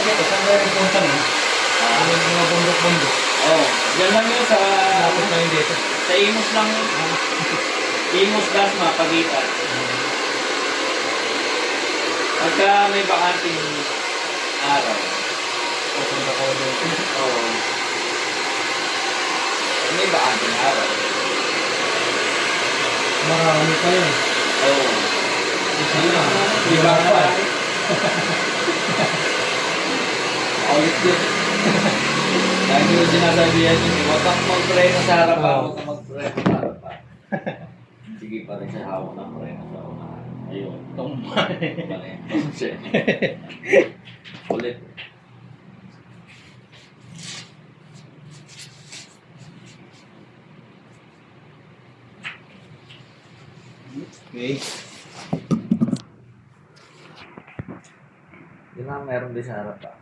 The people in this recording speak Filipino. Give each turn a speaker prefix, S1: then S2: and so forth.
S1: dito, saan kayo punta mo? Ano yung mga bundok-bundok?
S2: Oh, dyan lang yun sa...
S1: Lapit na yun dito.
S2: Sa Imus lang yun. Imus Dasma, Pagitan. Pagka may bakanting araw.
S1: Pupunta ko dito.
S2: Oo. May bakanting araw.
S1: Marami pa yun.
S2: Oo.
S1: Isa na.
S2: Di ba pa? Ulit yun. Lagi ko sinasabihan yun, huwag kang mag-preno sa harapan, huwag kang mag-preno sa harapan. Sige pa rin siya hawak ng preno sa unahan. Ayun. Mali. Ulit.
S1: Okay.
S2: Yun lang meron din sa harapan.